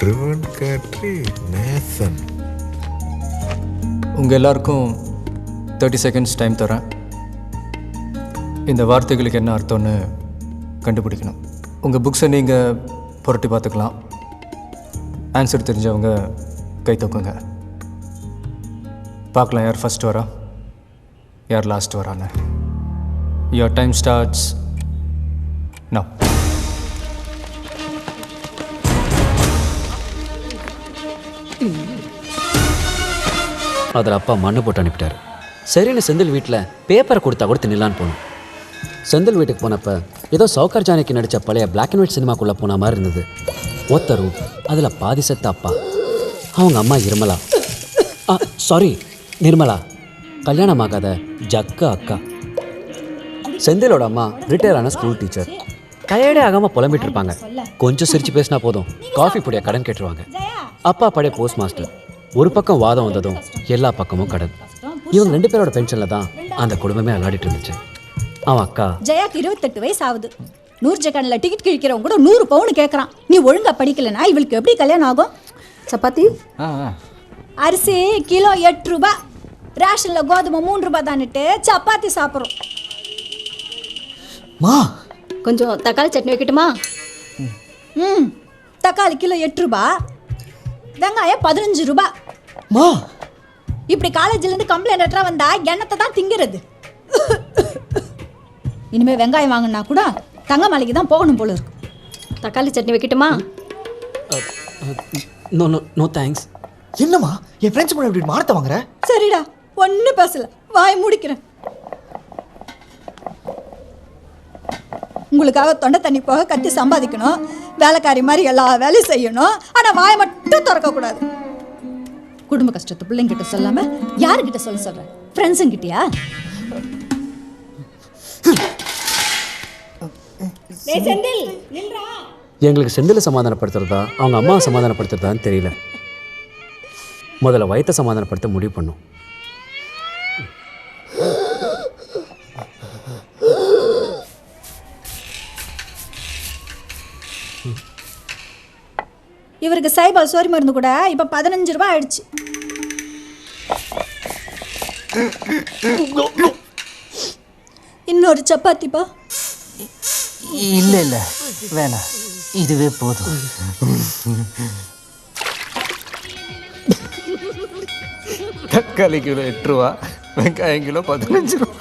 Driven காட்ரி நேசன். உங்கள் எல்லாருக்கும் 30 seconds time தரேன். இந்த வார்த்தைகளுக்கு என்ன அர்த்தம்னு கண்டுபிடிக்கணும். உங்கள் புக்ஸை நீங்கள் புரட்டி பார்த்துக்கலாம். ஆன்சர் தெரிஞ்சவங்க கை தூக்குங்க. பார்க்கலாம் யார் ஃபஸ்ட் வரா யார் லாஸ்ட் வரான்னு. Your time starts now. அதில் அப்பா மண்ணு போட்டு அனுப்பிட்டார். சரின்னு செந்தில் வீட்டில் பேப்பரை கொடுத்தா கூட தின்னலான்னு போனோம். செந்தில் வீட்டுக்கு போனப்போ ஏதோ சௌகார் ஜானகி நடித்த பழைய பிளாக் அண்ட் ஒயிட் சினிமாக்குள்ளே போன மாதிரி இருந்தது. ஒத்த ரூம், அதில் பாதி செத்த அப்பா, அவங்க அம்மா இருமலா, சாரி நிர்மலா, கல்யாணம் ஆகாத ஜக்க அக்கா. செந்திலோட அம்மா ரிட்டையர் ஆன ஸ்கூல் டீச்சர். டயர்டே ஆகாமல் புலம்பிட்டு இருப்பாங்க. கொஞ்சம் சிரித்து பேசினா போதும் காஃபி பொடியாக கடன் கேட்டுருவாங்க. அப்பா பழைய போஸ்ட் மாஸ்டர். ஒரு பக்கம் வாதம் வந்ததும் எல்லா பக்கமும் கடன். இவங்க 2 பேரோட பென்ஷனில் தான் அந்த குடும்பமே அல்லாடிட்டு இருந்துச்சு. அவன் அக்கா ஜெயாக்கு 28 வயசு ஆகுது. நூர்ஜகானில் டிக்கெட் கிழிக்கிறவங்க கூட 100 பவுன் கேட்குறான். நீ ஒழுங்கா படிக்கலைன்னா இவளுக்கு எப்படி கல்யாணம் ஆகும்? சப்பாத்தி அரிசி கிலோ 8 ரூபா, ரேஷனில் கோதுமை 3 ரூபா தான்ட்டு சப்பாத்தி சாப்பிட்றோம். மா கொஞ்சம் தக்காளி சட்னி வைக்கட்டுமா? தக்காளி கிலோ 8 ரூபா, வெங்காயம் 15 ரூபா. மா இப்படி காலேஜ்லேருந்து கம்ப்ளைண்ட் லெட்டராக வந்தா எண்ணத்தை தான் திங்கிறது. இனிமே வெங்காயம் வாங்கினா கூட தங்க மலைக்கு தான் போகணும் போல இருக்கு. தக்காளி சட்னி வைக்கட்டுமா? No no no thanks. என்னம்மா என் ஃப்ரெண்ட்ஸ் கூட இப்படி மானத்தை வாங்குற? சரிடா, ஒன்றும் பேசல, வாய் முடிக்கிறேன். உங்களுக்காக தொண்டை தண்ணி போக கத்தி சம்பாதிக்கணும், வேலைக்காரி மாதிரி எல்லா வேலையும் செய்யணும், ஆனால் வாயை மட்டும் திறக்கக்கூடாது. குடும்ப கஷ்டத்தை பிள்ளைங்கிட்ட சொல்லாம யாருக்கிட்ட சொல்கிறேன்? ஃப்ரெண்ட்ஸுங்கிட்டயா? எங்களுக்கு செந்தில் சமாதானப்படுத்துறதா அவங்க அம்மாவை சமாதானப்படுத்துறதான்னு தெரியல. முதல்ல வயிற்றை சமாதானப்படுத்த முடிவு பண்ணோம். இவருக்கு சைபால் சோரி மருந்து கூட இப்போ 15 ரூபாய் ஆயிடுச்சு. இன்னொரு சப்பாத்திப்பா? இல்லை இல்லை வேணாம், இதுவே போதும். தக்காளி கிலோ 8 ரூபா, வெங்காயம் கிலோ 15 ரூபா.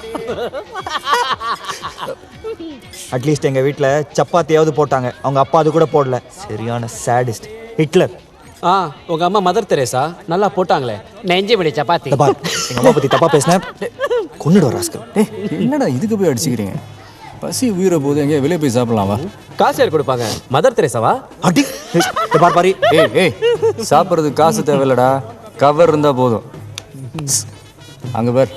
அட்லீஸ்ட் எங்கள் வீட்டில் சப்பாத்தியாவது போட்டாங்க, அவங்க அப்பா அது கூட போடல. சரியான சேடிஸ்ட் ஹிட்லர். உங்கள் அம்மா மதர் தெரேசா நல்லா போட்டாங்களே நெஞ்சு பிடி சப்பாத்தி. எங்கள் அம்மா பற்றி தப்பாக பேசினேன், கொன்னுடுவா ராஸ்கல். என்னடா இதுக்கு போய் அடிச்சுக்கிறீங்க? பசி உயிரை போது எங்கேயா வெளியே போய் சாப்பிடலாமா? காசு யார் கொடுப்பாங்க? மதர் தெரேசாவா? அடி பாரி. ஏய் சாப்பிட்றதுக்கு காசு தேவையில்லடா, கவர் இருந்தால் போதும். அங்கே பார்.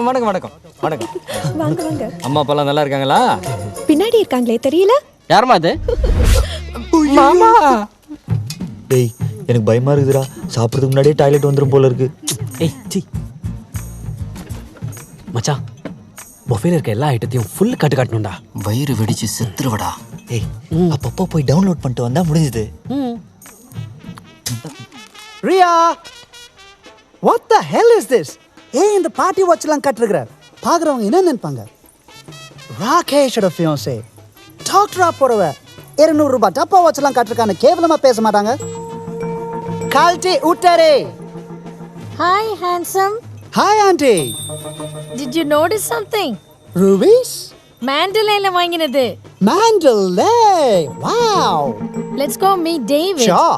வணக்கம் வணக்கம் வணக்கம். வாங்க வாங்க. அம்மா அப்பாலாம் நல்லா இருக்காங்களா? பின்னாடி இருக்காங்களே, தெரியல? யாருமா அது? மாமா. டேய் எனக்கு பயமா இருக்குதுடா, சாப்பிட்றதுக்கு முன்னாடியே டாய்லெட் வந்துடும் போல இருக்கு. ஏய் சி மச்சான், பொஃபேல இருக்க எல்லா ஐட்டத்தையும் ஃபுல் கட்டு காட்டணும்டா. வயிறு வெடிச்சு செத்துருவடா. ஏய் அப்பப்போ போய் டவுன்லோட் பண்ணிட்டு வந்தா முடிஞ்சது. Riya, what the hell is this? ஏன் இந்த பார்ட்டி வாட்ச்லாம் கட்டிருக்கிற? பார்க்குறவங்க என்ன நினைப்பாங்க? ராகேஷோட ஃபியான்சே டாக்டரா போறவ 200 ரூபாய் டப்பா வாட்ச்லாம் கட்டிருக்கான்னு கேவலமா பேச மாட்டாங்க. கால்டி உட்டரே. Hi handsome. Hi auntie. Did you notice something? Rubies? Mandalayla வாங்கினது. Mandalay. Wow. Let's go meet David. Sure.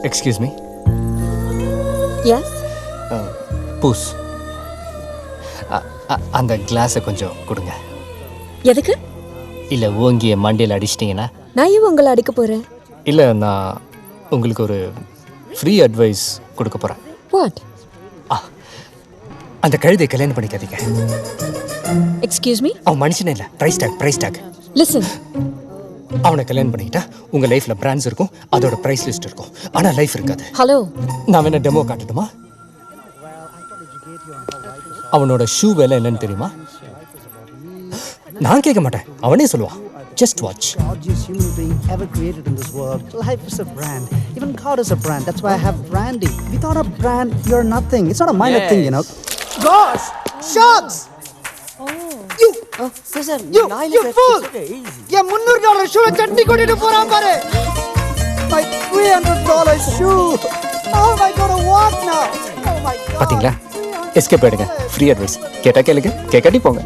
Excuse me. Yes. பூஸ், அந்த கிளாஸை கொஞ்சம் கொடுங்க. எதுக்கு? இல்லை ஓங்கிய மண்டையில் அடிச்சிட்டிங்கன்னா? நான் ஏன் உங்களை அடிக்க போறேன்? இல்லை, நான் உங்களுக்கு ஒரு ஃப்ரீ அட்வைஸ் கொடுக்க போகிறேன். What? அந்த கழுதை கல்யாணம் பண்ணிக்காதீங்க. Excuse me? அவன் மனுஷனே இல்லை, ப்ரைஸ் டாக். Listen. அவனை கல்யாணம் பண்ணிக்கிட்டா உங்கள் லைஃப்பில் பிராண்ட்ஸ் இருக்கும், அதோட ப்ரைஸ் லிஸ்ட் இருக்கும், ஆனால் லைஃப் இருக்காது. Hello. நான் வேணா டெமோ காட்டட்டுமா? அவனோட ஷூ வேலை என்னன்னு தெரியுமா? நான் கேட்க மாட்டேன், அவனே சொல்லுவான். Just watch. Gorgeous human being ever created in this world. Life is a brand. Even God is a brand. That's why I have branding. Without a brand, you're nothing. It's not a minor thing, you know. Gosh! Sharks! You! You fool! Yeah, $300 shoe chutney kotittu poran paru. My $300 shoe. How am I going to walk now? Oh my God. பாத்தீங்களா? Escape ஆயிடுங்க. Free advice. கேட்டா கேளுங்க, கேட்காட்டி போங்க.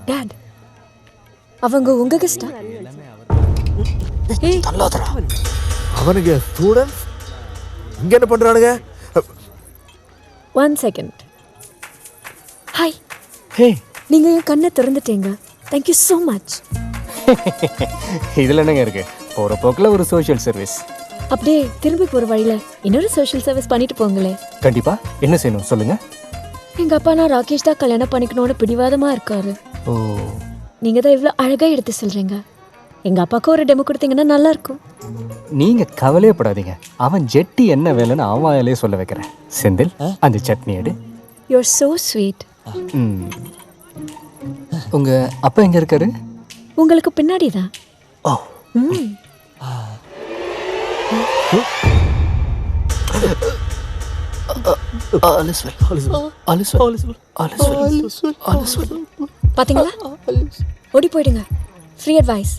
Dot அவங்க உங்க கெஸ்டா? தள்ளாதடா. அவனுங்க students இங்க என்ன பண்றானுங்க? 1 செகண்ட். ஹாய், ஹே, நீங்க என் கண்ணை திறந்துட்டீங்க. Thank you so much. இதுல என்னங்க இருக்கு? போற போக்குல ஒரு சோஷியல் சர்வீஸ். அப்படியே திரும்பி போற வழியில இன்னொரு சோஷியல் சர்வீஸ் பண்ணிட்டு போங்களே. கண்டிப்பா. என்ன செய்யணும் சொல்லுங்க. எங்க அப்பா நான் ராகேஷ் தான் கல்யாணம் பண்ணிக்கணும்னு பிடிவாதமா இருக்காரு. ஓ, நீங்க தான் இவ்வளோ அழகா எடுத்து சொல்றீங்க. எங்க அப்பாவுக்கு ஒரு டெமோ கொடுத்தீங்கன்னா நல்லா இருக்கும். நீங்க கவலையப்படாதீங்க. அவன் ஜெட்டி என்ன வேலைன்னு அவன் வாயிலே சொல்ல வைக்கிறேன். செந்தில், அந்த சட்னி எடு. You're so sweet. உங்க அப்பா எங்க இருக்காரு? உங்களுக்கு பின்னாடி தான். ஓ, பாத்தீங்களா? ஓடி போயிடுங்க. Free advice.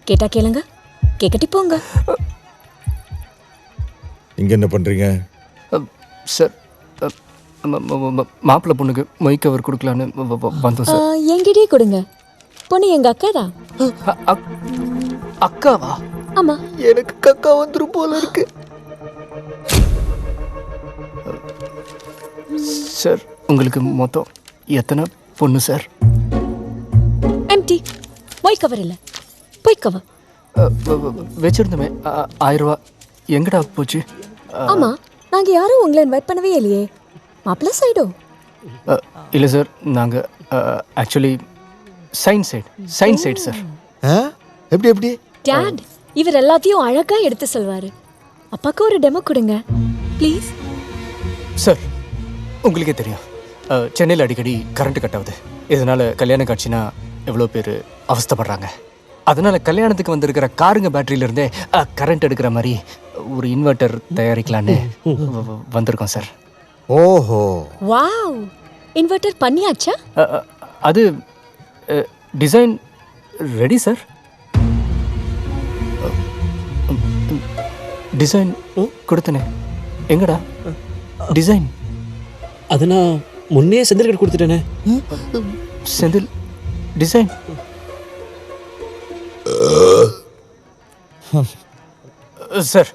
கேட்டா கேளுங்க, கேக்கட்டி போங்க. இங்க என்ன பண்றீங்க? சார், மாப்பிள்ளை பொண்ணுக்கு மொய் கவர் கொடுக்கலான்னு வந்தோம் சார். என்கிட்டயே கொடுங்க. பொண்ணு எங்க அக்கா தான். அக்காவா? ஆமா. எனக்கு கக்கா வந்துரும் போல இருக்கு. சார், உங்களுக்கு மொத்தம் எத்தனை பொண்ணு சார்? எம்டி. மொய் கவர் இல்லை, பொய் கவர். வச்சிருந்தோமே 1000 ரூபா எங்கடா போச்சு? ஆமா, நாங்க யாரும் உங்களை இன்வைட் பண்ணவே இல்லையே. மாப்பிள்ளை சைடோ? இல்லை சார், நாங்கள் ஆக்சுவலி சயின்ஸ் சைடு சார். எப்படி எப்படி? டாட், இவர் எல்லாத்தையும் அழகா எடுத்து சொல்வாரு. அப்பாவுக்கு ஒரு டெமோ கொடுங்க ப்ளீஸ். சார், உங்களுக்கே தெரியும், சென்னையில் அடிக்கடி கரண்ட் கட் ஆகுது. இதனால் கல்யாண காட்சினா எவ்வளோ பேர் அவஸ்தைப்படுறாங்க. அதனால் கல்யாணத்துக்கு வந்திருக்கிற காருங்க பேட்டரியிலேருந்தே கரண்ட் எடுக்கிற மாதிரி ஒரு இன்வெர்ட்டர் தயாரிக்கலான்னு வந்திருக்கோம் சார். ஓஹோ, வாவ், இன்வெர்ட்டர் பண்ணியாச்சா? அது டிசைன் ரெடி சார். டிசைன் கொடுத்தனே, எங்கடா டிசைன்? அது நான் முன்னே செந்தில் கொடுத்துட்டேனே. செந்தில் டிசைன்? சார்,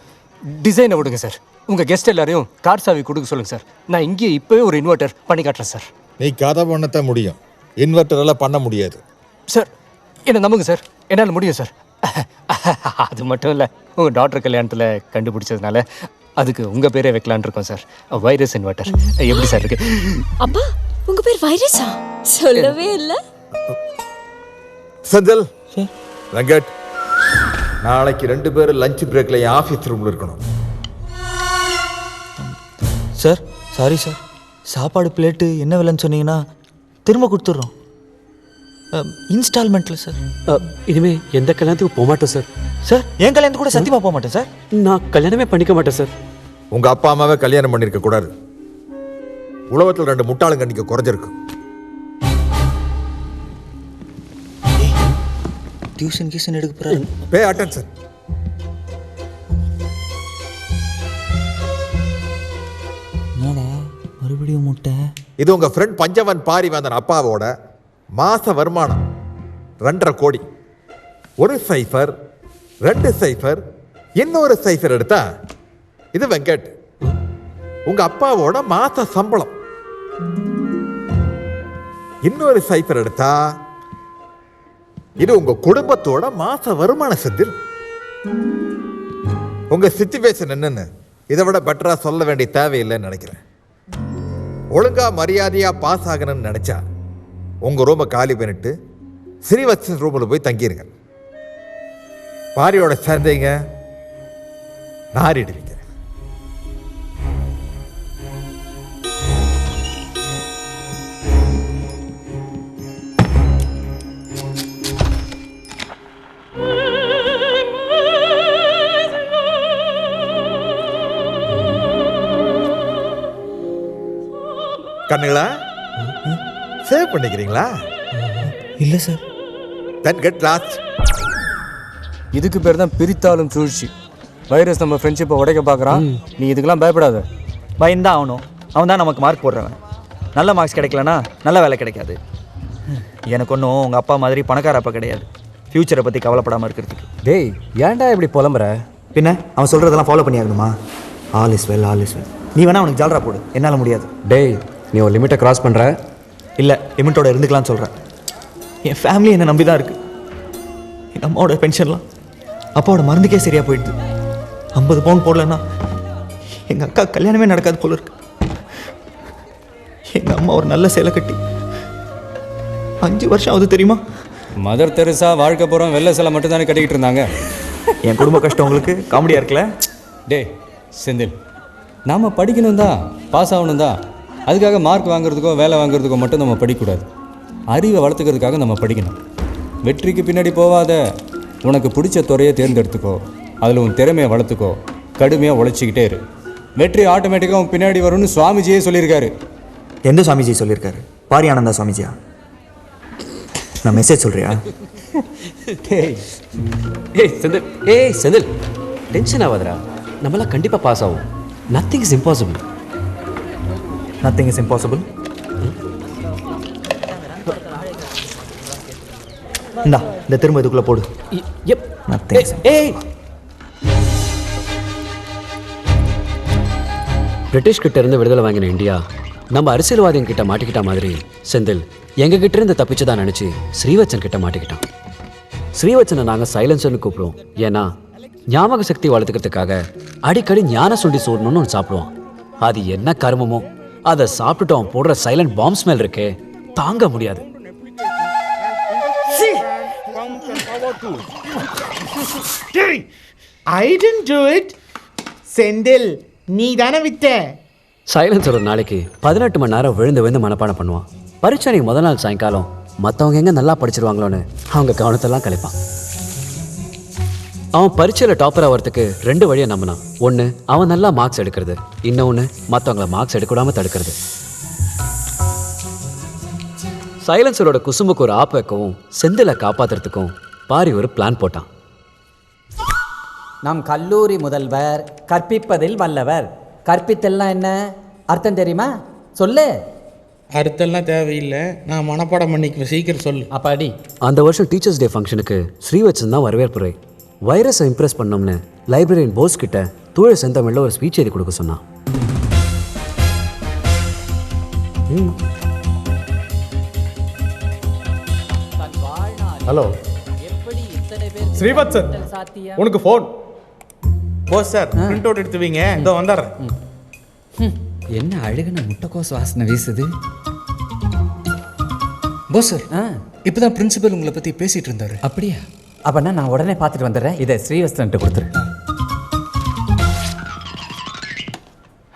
டிசைனை விடுங்க சார். உங்கள் கெஸ்ட் எல்லாரையும் கார் சாவி கொடுக்க சொல்லுங்கள் சார். நான் இங்கேயே இப்போவே ஒரு இன்வெர்ட்டர் பண்ணி காட்டுறேன் சார். நீ கதை பண்ணத்தான் முடியும், இன்வெர்ட்டர் எல்லாம் பண்ண முடியாது. சார், என்ன நம்புங்க சார், என்னால் முடியும் சார். அது மட்டும் இல்லை, உங்கள் டாக்டர் கல்யாணத்தில் கண்டுபிடிச்சதுனால அதுக்கு உங்கள் பேரே வைக்கலான் இருக்கோம் சார். வைரஸ் இன்வெர்ட்டர் எப்படி சார் இருக்கு? அப்பா, உங்க பேர் வைரஸா? சொல்லவே இல்லை. செந்தில், வெங்கட், நாளைக்கு 2 பேரும் லஞ்ச் பிரேக்ல என் ஆஃபீஸ் ரூம்ல இருக்கணும். சார், சாரி சார், சாப்பாடு பிளேட்டு என்ன விலைன்னு சொன்னீங்கன்னா திரும்ப கொடுத்துட்றோம். இன்ஸ்டால்மெண்ட்டில் சார். இனிமே எந்த கல்யாணத்துக்கு போக மாட்டோம் சார். சார், என் கல்யாணத்துக்கு கூட சத்தியமாக போக மாட்டேன் சார். நான் கல்யாணமே பண்ணிக்க மாட்டேன் சார். உங்க அப்பா அம்மாவே கல்யாணம் பண்ணிருக்க கூடாது. உலகத்தில் 2 முட்டாளுங்க நீங்க குறைஞ்சிருக்கு. டியூஷன் எடுக்க போறாரு. Pay attention. என்னடா மறுபடியும் முட்டை? இது உங்க ஃப்ரெண்ட் பஞ்சவன் பாரிவேந்தன் அப்பாவோட மாச வருமானம் 2.5 கோடி. 1 சைஃபர், 2 சைஃபர், இன்னொரு சைஃபர் எடுத்தா இது வெங்கட், உங்க அப்பாவோட மாச சம்பளம். இன்னொரு சைஃபர் எடுத்தா இது உங்க குடும்பத்தோட மாச வருமான. செந்தில், உங்க சிச்சுவேஷன் என்னன்னு இதை விட பெட்டரா சொல்ல வேண்டிய தேவையில்லைன்னு நினைக்கிறேன். ஒழுங்கா மரியாதையா பாஸ் ஆகணும்னு நினைச்சா உங்க ரூமை காலி பண்ணிட்டு ஸ்ரீவத்சன் ரூமில் போய் தங்கிருங்க. பாரியோட சேர்ந்தீங்க நாரிடுவீங்க. கண்ணுங்களா சேவ் பண்ணிக்கிறீங்களா? இல்லை சார். தென் கெட் லாஸ்ட். இதுக்கு பேர் தான் பிரித்தாலும் சூழ்ச்சி. வைரஸ் நம்ம ஃப்ரெண்ட்ஷிப்பை உடைக்க பார்க்குறான். நீ இதுக்கெல்லாம் பயப்படாத. பயந்தான் ஆகணும். அவன் தான் நமக்கு மார்க் போடுறவன். நல்ல மார்க்ஸ் கிடைக்கலனா நல்ல வேலை கிடைக்காது. எனக்கு ஒன்றும் உங்கள் அப்பா மாதிரி பணக்கார அப்பா கிடையாது, ஃப்யூச்சரை பற்றி கவலைப்படாமல் இருக்கிறதுக்கு. டேய் ஏன்டா இப்படி புலம்புற? பின்ன அவன் சொல்கிறதெல்லாம் ஃபாலோ பண்ணி ஆகணுமா? All is well, all is well. நீ வேணா அவனுக்கு ஜாலரா போடு, என்னால் முடியாது. டேய் நீ ஒரு லிமிட்டை கிராஸ் பண்ணுற. இல்லை, லிமிட்டோட இருந்துக்கலாம்னு சொல்கிறேன். என் ஃபேமிலி என்னை நம்பி தான் இருக்குது. எங்கள் அம்மாவோட பென்ஷன்லாம் அப்பாவோட மருந்துக்கே சரியாக போயிடுது. 50 பவுன் போடலன்னா எங்கள் அக்கா கல்யாணமே நடக்காது போல இருக்கு. எங்கள் அம்மா ஒரு நல்ல சேலை கட்டி 5 வருஷம் ஆகுது தெரியுமா? மதர் தெரசா வாழ்க்கை போகிறோம் வெள்ளை சிலை மட்டும் தானே கட்டிக்கிட்டு இருந்தாங்க. என் குடும்ப கஷ்டம் உங்களுக்கு காமெடியாக இருக்குல்ல? டே செந்தில், நாம் படிக்கணும் தான், பாஸ் ஆகணும் தான். அதுக்காக மார்க் வாங்குறதுக்கோ வேலை வாங்குறதுக்கோ மட்டும் நம்ம படிக்கக்கூடாது. அறிவை வளர்த்துக்கிறதுக்காக நம்ம படிக்கணும். வெற்றிக்கு பின்னாடி போகாத, உனக்கு பிடிச்ச துறையை தேர்ந்தெடுத்துக்கோ, அதில் உன் திறமையை வளர்த்துக்கோ, கடுமையாக உழைச்சிக்கிட்டே இரு. வெற்றி ஆட்டோமேட்டிக்காக உன் பின்னாடி வரும்னு சுவாமிஜியே சொல்லியிருக்காரு. எந்த சுவாமிஜி சொல்லியிருக்காரு? பாரி ஆனந்தா சுவாமிஜியா? நான் மெசேஜ் சொல்கிறியா? செந்தில் டென்ஷன் ஆகாதடா. நம்மளாம் கண்டிப்பாக பாஸ் ஆகும். Nothing is impossible. Nothing is impossible. இந்தா இந்த திரும்ப இதுக்குள்ளே போடு. நத்திங். பிரிட்டிஷ் கிட்ட இருந்து விடுதலை வாங்கின இந்தியா நம்ம அரசியல்வாதிகள் கிட்ட மாட்டிக்கிட்ட மாதிரி செந்தில் எங்க கிட்ட இருந்து தப்பிச்சுதான் நினைச்சு ஸ்ரீவச்சன் கிட்ட மாட்டிக்கிட்டான். ஸ்ரீவச்சனை நாங்கள் சைலன்சர்னு கூப்பிடுவோம். ஏன்னா ஞாபக சக்தி வளர்த்துக்கிறதுக்காக அடிக்கடி ஞான சுண்டி சூடணும்னு ஒன்று சாப்பிடுவான். அது என்ன கருமமோ அதை சாப்பிட்டுட்டு அவன் போடுற சைலண்ட் பாம்ப் ஸ்மெல் இருக்கே, தாங்க முடியாது. I didn't do it. Senthil நீ தானே வித்த. சைலன்சர் ஒரு நாளைக்கு 18 மணி நேரம் விழுந்து விழுந்து மனப்பாடம் பண்ணுவான். பரீட்சைக்கு முதல் நாள் சாயங்காலம் மற்றவங்க எங்கே நல்லா படிச்சிருவாங்களோன்னு அவங்க கவனத்தெல்லாம் கலைப்பான். அவன் பரீட்சையில் டாப்பர் ஆகிறதுக்கு 2 வழியை நம்பினான். ஒன்று அவன் நல்லா மார்க்ஸ் எடுக்கிறது, இன்னொன்று மற்றவங்கள மார்க்ஸ் எடுக்கூடாமல் தடுக்கிறது. சைலன்சரோட குசும்புக்கு ஒரு ஆப் வைக்கவும் செந்திலை காப்பாற்றுறதுக்கும் பாரி ஒரு பிளான் போட்டான். நம் கல்லூரி முதல்வர் கற்பிப்பதில் வல்லவர். கற்பித்தல்லாம் என்ன அர்த்தம் தெரியுமா? சொல்லு. அர்த்தம்லாம் தேவையில்லை, நான் மனப்பாடம் பண்ணிக்குவேன். சீக்கிரம் சொல்லு. அப்பாடி. அந்த வருஷம் டீச்சர்ஸ் டே ஃபங்க்ஷனுக்கு ஸ்ரீவச்சன் தான் வரவேற்புரை. வைரஸை இம்ப்ரெஸ் பண்ணோம்னு லைப்ரரியன் போஸ் கிட்ட தூய செந்தமிழில் ஒரு ஸ்பீச் எழுதி கொடுக்க சொன்னான். ஹலோ ஸ்ரீவத்சன், உனக்கு phone. Bose sir, print out எடுத்து வைங்க, இதோ வந்துடுறேன். என்ன அழுகுன முட்டைக்கோஸ் வாசனை வீசுது. போஸ் சார், இப்போதான் பிரின்சிபல் உங்களை பற்றி பேசிகிட்டு இருந்தார். அப்படியா? அப்போனா நான் உடனே பார்த்துட்டு வந்துடுறேன். இதை ஸ்ரீவத்சன்ட்டு கொடுத்துரு.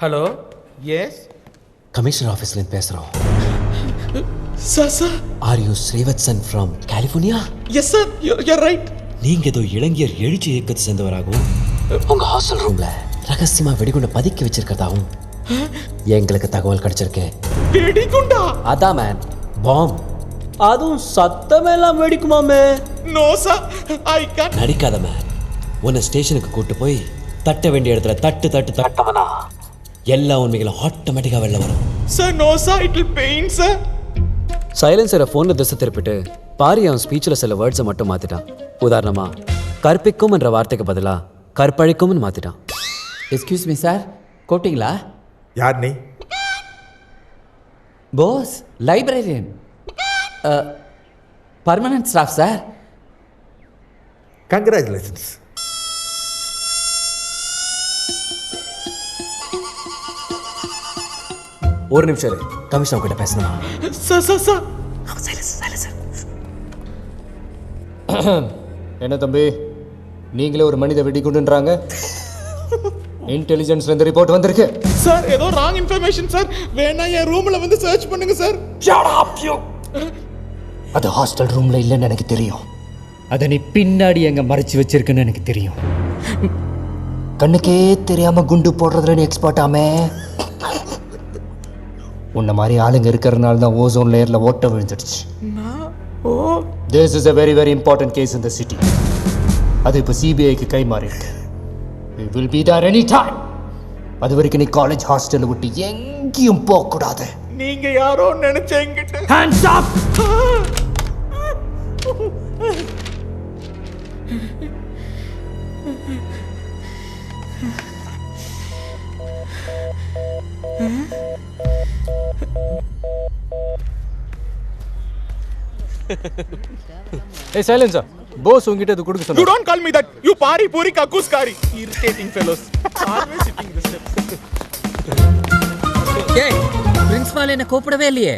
ஹலோ, எஸ் கமிஷனர் ஆஃபீஸ்லேருந்து பேசுகிறோம். Sir sir, are you Srivatsan from California? Yes sir, you're right. நீங்கள் ஏதோ இளைஞர் எழுச்சி இயக்கத்தை சேர்ந்தவராகவும் உங்கள் ஹாஸ்டல் ரூமில் ரகசியமாக வெடிகுண்டை பதுக்கி வச்சிருக்கிறதாகவும் எங்களுக்கு தகவல் கிடைச்சிருக்கு. வெடிகுண்டா? அதான் மேன், பாம். அதுவும் சத்தமெல்லாம் வெடிக்குமாமே. No sir, I can't. நடிக்காத மேன். உன்னை ஸ்டேஷனுக்கு கூட்டு போய் தட்ட வேண்டிய இடத்துல தட்டவனா எல்லா உண்மைகளும் ஆட்டோமேட்டிக்காக வெளில வரும். Sir no sir, it will pain sir. சைலன்சரை ஃபோனில் திசை திருப்பிட்டு பாரி அவன் ஸ்பீச்சில் சில வேர்ட்ஸை மட்டும் மாற்றிட்டான். உதாரணமாக கற்பிக்கும் என்ற வார்த்தைக்கு பதிலாக கற்பழிக்கும்னு மாற்றிட்டான். எக்ஸ்கியூஸ் மீ சார், கூப்பிட்டீங்களா? யார் நீ? Bose, librarian, permanent staff sir. Congratulations. ஒரு நிமிஷம் கமிஷனர் கிட்ட பேசணுமா? Sir sir sir. என்ன தம்பி, நீங்களே ஒரு மனித வெடிகுண்டுன்றாங்க. இன்டெலிஜென்ஸ்ல இருந்து ரிப்போர்ட் வந்திருக்கு. சார் ஏதோ ராங் இன்ஃபர்மேஷன் சார். வேணா என் ரூம்ல வந்து சர்ச் பண்ணுங்க சார். Shut up you. அது ஹாஸ்டல் ரூம்ல இல்லைன்னு எனக்கு தெரியும். அதை நீ பின்னாடி எங்க மறைச்சு வச்சிருக்குன்னு எனக்கு தெரியும். கண்ணுக்கே தெரியாம குண்டு போடுறதுல நீ எக்ஸ்பர்ட் ஆமே. உன்ன மாதிரி ஆளுங்க இருக்கிறதுனால தான் ஓசோன் லேயரில் ஓட்ட விழுந்துடுச்சு. This is a very very important case in the city. அது இப்போ சிபிஐக்கு கை மாறிருக்கு. We will be there any time. அது வரைக்கும் நீ காலேஜ் ஹாஸ்டலை விட்டு எங்கேயும் போகக்கூடாது. நீங்க யாரோ நினைச்சேங்கிட்ட. Hands up! Hey, silencer. Boss உங்கிட்ட இது கொடுக்க You சொன்னாரு. don't call me that. You pari puri kakuskari. Irritating fellows. Always sitting the steps. ஏய் பிரின்சிபால் என்ன கூப்பிடவே இல்லையே.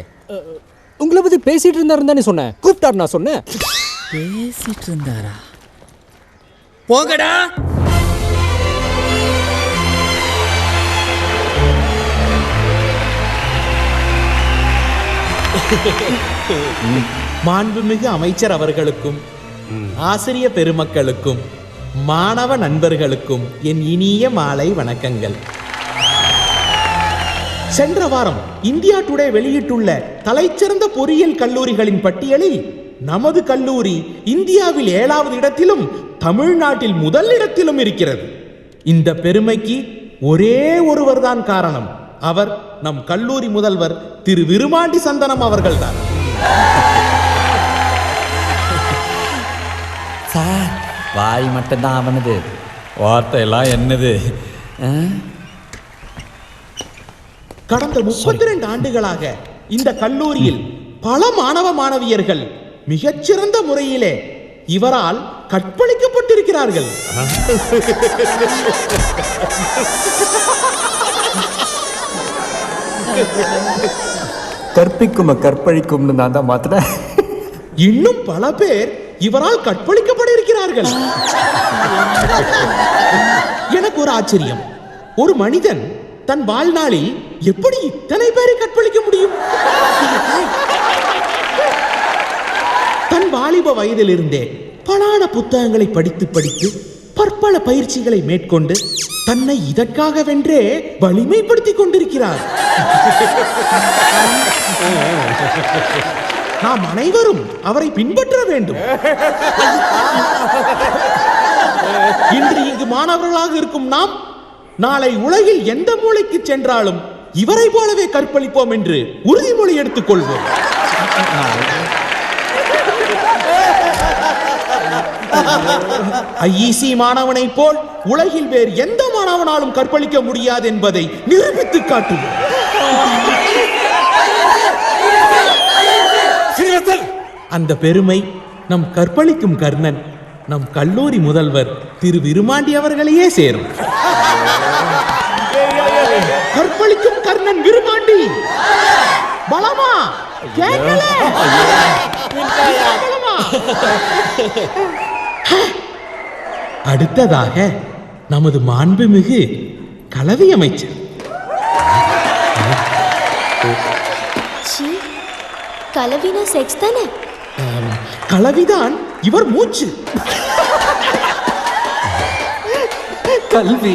உங்களை பத்தி பேசிட்டு இருந்தாருன்னு தானே சொன்னேன். கூப்பிட்டாரு நான் சொன்னேன். பேசிட்டு இருந்தாரா? போங்கடா. மாண்புமிகு அமைச்சர் அவர்களுக்கும் ஆசிரிய பெருமக்களுக்கும் மாணவ நண்பர்களுக்கும் என் இனிய மாலை வணக்கங்கள். சென்ற வாரம் இந்தியா டுடே வெளியிட்டுள்ள தலைச்சிறந்த பொறியியல் கல்லூரிகளின் பட்டியலில் நமது கல்லூரி இந்தியாவில் 7வது இடத்திலும் தமிழ்நாட்டில் முதல் இடத்திலும் இருக்கிறது. இந்த பெருமைக்கு ஒரே ஒருவர் தான் காரணம். அவர் நம் கல்லூரி முதல்வர் திரு விருமாண்டி சந்தனம் அவர்கள்தான். சார் வாய் மட்டும்தான் அவனது, வார்த்தையெல்லாம் என்னது? கடந்த 32 ஆண்டுகளாக இந்த கல்லூரியில் பல மாணவ மாணவியர்கள் மிகச்சிறந்த முறையிலே இவரால் கற்பழிக்கப்பட்டிருக்கிறார்கள். கற்பிக்கும் கற்பழிக்கும்னு நான் தான் மாத்தினேன். இன்னும் பல பேர் இவரால் கற்பழிக்கப்பட இருக்கிறார்கள். எனக்கு ஒரு ஆச்சரியம், ஒரு மனிதன் தன் வாழ்நாளில் எப்படி இத்தனை பேரை கற்பழிக்க முடியும்? தன் வாலிப வயதிலிருந்தே பலான புத்தகங்களை படித்து படித்து பற்பல பயிற்சிகளை மேற்கொண்டு தன்னை இதற்காக வென்றே வலிமைப்படுத்திக் கொண்டிருக்கிறார். நாம் அனைவரும் அவரை பின்பற்ற வேண்டும். இன்று இங்கு மாணவர்களாக இருக்கும் நாம் நாளை உலகில் எந்த மூலைக்கு சென்றாலும் இவரை போலவே கற்பழிப்போம் என்று உறுதிமொழி எடுத்துக் கொள்வோம். ஐஇசி மாணவனை போல் உலகில் வேறு எந்த மாணவனாலும் கற்பழிக்க முடியாது என்பதை நிரூபித்து காட்டுவோம். அந்த பெருமை நம் கற்பழிக்கும் கர்ணன், நம் கல்லூரி முதல்வர் திரு விருமாண்டி அவர்களையே சேரும். கற்பழிக்கும் கர்ணன் விருமாண்டி பலமா கேட்கல. பலமா. அடுத்ததாக நமது மாண்புமிகு கலவி அமைச்சர். கலவினா செக்ஸ் தானே? கலவிதான் இவர் மூச்சு. கல்வி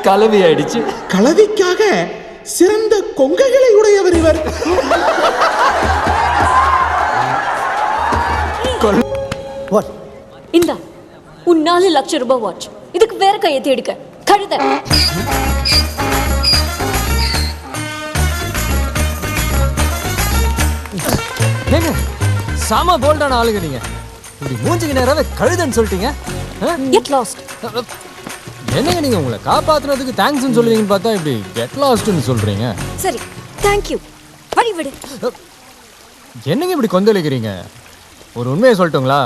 கலவி ஆயிடுச்சு. கலவிக்காக சிறந்த கொங்கைகளை உடையவர் இவர். இந்த உன் 4 லட்சம் ரூபாய் வாட்ச், இதுக்கு வேற கையை தேடிக்க கழுத. சாமா போல்டான ஆளுங்க நீங்க. இப்படி மூஞ்சிக்கு நேராவே கழுதன்னு சொல்லிட்டீங்க. Get lost. என்னங்க நீங்க உங்களை காப்பாத்துறதுக்கு தேங்க்ஸ்னு சொல்லுவீங்கன்னு பார்த்தா இப்படி கெட் லாஸ்ட்னு சொல்றீங்க. சரி தேங்க் யூ. வழி விடு. என்னங்க இப்படி கொந்தளிக்கிறீங்க? ஒரு உண்மையை சொல்லட்டுங்களா?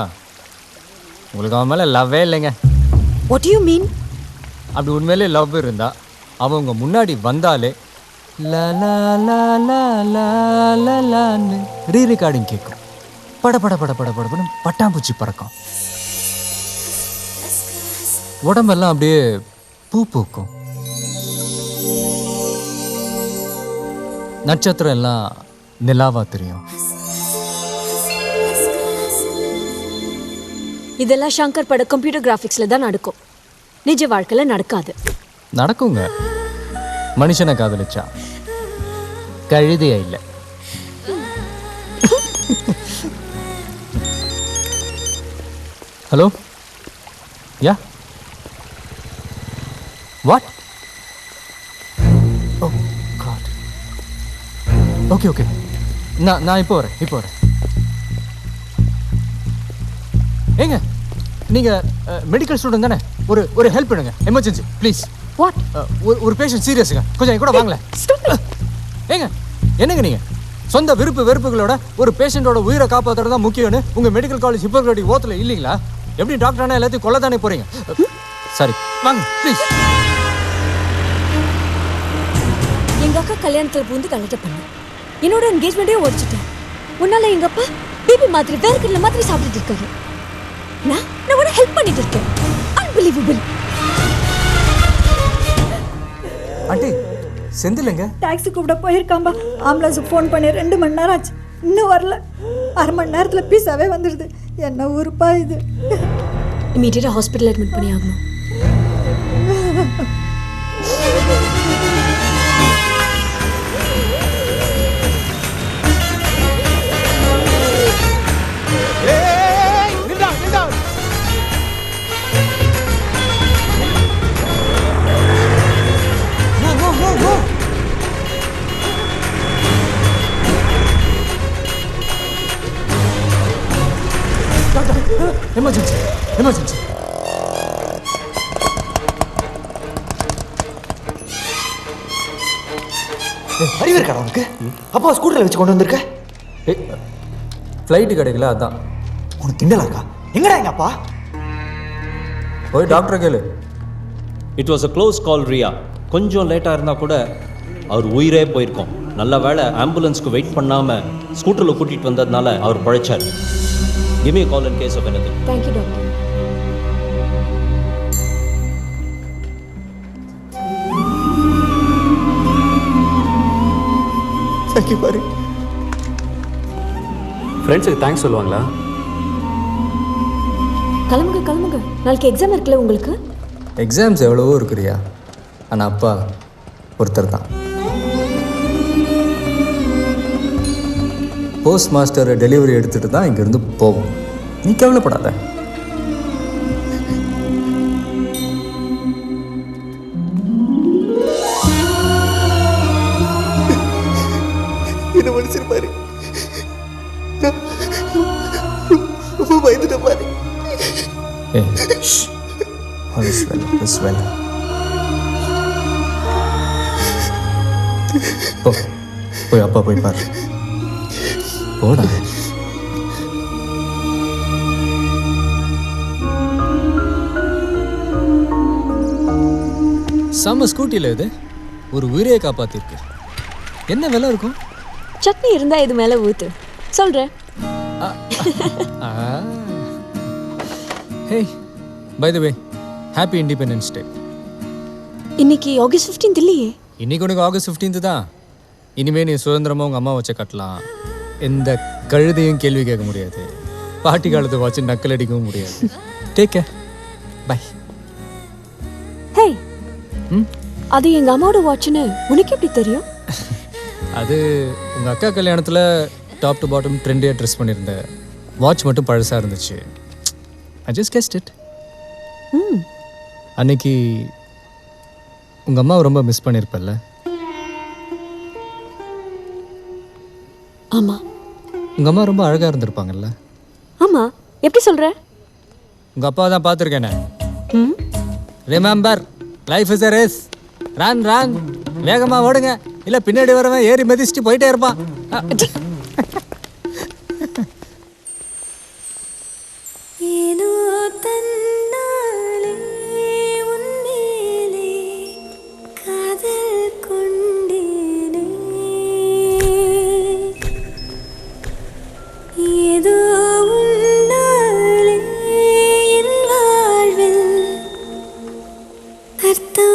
உங்களுக்கு அவன் மேலே லவ்வே இல்லைங்க. What you mean? அப்படி உண்மையிலே லவ் இருந்தா அவங்க முன்னாடி வந்தாலே லா லா லா லா லா லா லான்னு ரீ ரெக்கார்டிங் கேட்கும். பட பட பட பட படப்படும் பட்டாம்பூச்சி பறக்கும். உடம்பெல்லாம் அப்படியே பூ பூக்கும். நட்சத்திரம் எல்லாம் நிலாவா தெரியும். இதெல்லாம் சங்கர் பட கம்ப்யூட்டர் கிராஃபிக்ஸ்ல தான் நடக்கும். நிஜ வாழ்க்கையில நடக்காது. நடக்குங்க மனுஷனை காதலிச்சா. கழுதையா இல்லை. Hello, ya, what? Oh God. Okay okay, நான் இப்போ வரேன். ஏங்க, நீங்கள் மெடிக்கல் ஸ்டூடெண்ட் தானே? ஒரு ஹெல்ப் பண்ணுங்க, எமர்ஜென்சி ப்ளீஸ். வாட்? ஒரு பேஷண்ட் சீரியஸுங்க, கொஞ்சம் என் கூட வாங்களேன். ஏங்க, என்னங்க நீங்கள் சொந்த வெறுப்புகளோட ஒரு பேஷண்ட்டோட உயிரை காப்பாற்றுறது தான் முக்கியம்னு உங்கள் மெடிக்கல் காலேஜ் ஹிப்போக்ரட்டிக் ஓத்தில் இல்லைங்களா? எப்படி டாக்டரானா எல்லாத்தையும் கொல்ல தானே போகிறீங்க? சாரி, வாங்க ப்ளீஸ். எங்கள் அக்கா கல்யாணத்தில் பூந்து கலெக்ட் பண்ணேன். என்னோட என்கேஜ்மெண்ட்டையும் ஓடிச்சிட்டேன். உன்னால எங்கள் அப்பா பிபி மாத்திரை வேர்க்கடலை மாத்திரை சாப்பிட்டுட்டு இருக்காரு. நான் உன ஹெல்ப் பண்ணிட்டு இருக்கேன். அன்பிலீவபிள். ஆண்டி, செந்தில்ங்க டாக்ஸி கூப்பிட போயிருக்காம்பா. ஆம்புலன்ஸுக்கு ஃபோன் பண்ணி 2 மணி நேரம் ஆச்சு, இன்னும் வரல. 1/2 மணி நேரத்தில் பீஸாவே வந்துடுது. என்ன ஊருப்பா இது? இமீடியட்டாக ஹாஸ்பிட்டல் அட்மிட் பண்ணி ஆகணும். எமர்ஜென்சி. அறிவு இருக்காடா உனக்கு? அப்பா ஸ்கூட்டரில் வச்சு கொண்டு வந்திருக்க. ஃப்ளைட்டு கிடைக்கல, அதான். உனக்கு திண்டலா இருக்கா? எங்கடா எங்க அப்பா? போய் டாக்டரை கேளு. It was a close call Riya. கொஞ்சம் லேட்டாக இருந்தால் கூட அவர் உயிரே போயிருக்கோம். நல்ல வேளை ஆம்புலன்ஸ்க்கு வெயிட் பண்ணாமல் ஸ்கூட்டரில் கூட்டிகிட்டு வந்ததுனால அவர் பழைச்சார். Give me call in case of anything. Thank you doctor. Thank you பாரு. ஃப்ரெண்ட்ஸுக்கு தேங்க்ஸ் சொல்லுவாங்களா? கிளம்புங்க. நாளைக்கு எக்ஸாம் இருக்குல்ல உங்களுக்கு? எக்ஸாம்ஸ் எவ்வளவோ இருக்குறியா, ஆனால் அப்பா ஒருத்தர் தான். போஸ்ட் மாஸ்டர் டெலிவரி எடுத்துகிட்டு தான் இங்கேருந்து போவோம். நீ கவலைப்படாத. என்ன மனுஷன் ரொம்ப பயந்துட்ட பாரு. போய் அப்பா போய் பாரு. போடா. செம்ம ஸ்கூட்டியில் இது ஒரு உயிரையை காப்பாற்றிருக்கு. என்ன விலை இருக்கும்? சட்னி இருந்தா இது மேலே ஊத்து சொல்கிறேன். Hey, by the way, happy independence day. இன்னைக்கு ஆகஸ்ட் 15 இல்லையே? இன்னைக்கு உனக்கு ஆகஸ்ட் 15 தான். இனிமேல் நீ சுதந்திரமாக உங்கள் அம்மா வச்ச கட்டலாம். எந்த கழுதையும் கேள்வி கேட்க முடியாது. பாட்டி காலத்தை வச்சு நக்கல் அடிக்கவும் முடியாது. Take care, by. ஹே, அது எங்கள் அம்மாவோட வாட்ச்னு உனக்கு எப்படி தெரியும்? அது உங்கள் அக்கா கல்யாணத்தில் டாப் டு பாட்டம் ட்ரெண்டியாக ட்ரெஸ் பண்ணியிருந்த வாட்ச் மட்டும் பழசாக இருந்துச்சு. I just guest it. அன்னைக்கு உங்கள் அம்மாவை ரொம்ப மிஸ் பண்ணியிருப்பல்ல? ஆமாம். உங்கள் அம்மா ரொம்ப அழகாக இருந்திருப்பாங்கல்ல? ஆமாம். எப்படி சொல்கிற? உங்கள் அப்பா தான் பார்த்துருக்கேனே. Remember, life is a race. Run run, வேகமாக ஓடுங்க, இல்லை பின்னாடி வரவன் ஏறி மிதிச்சுட்டு போயிட்டே இருப்பான். அர்த்தம்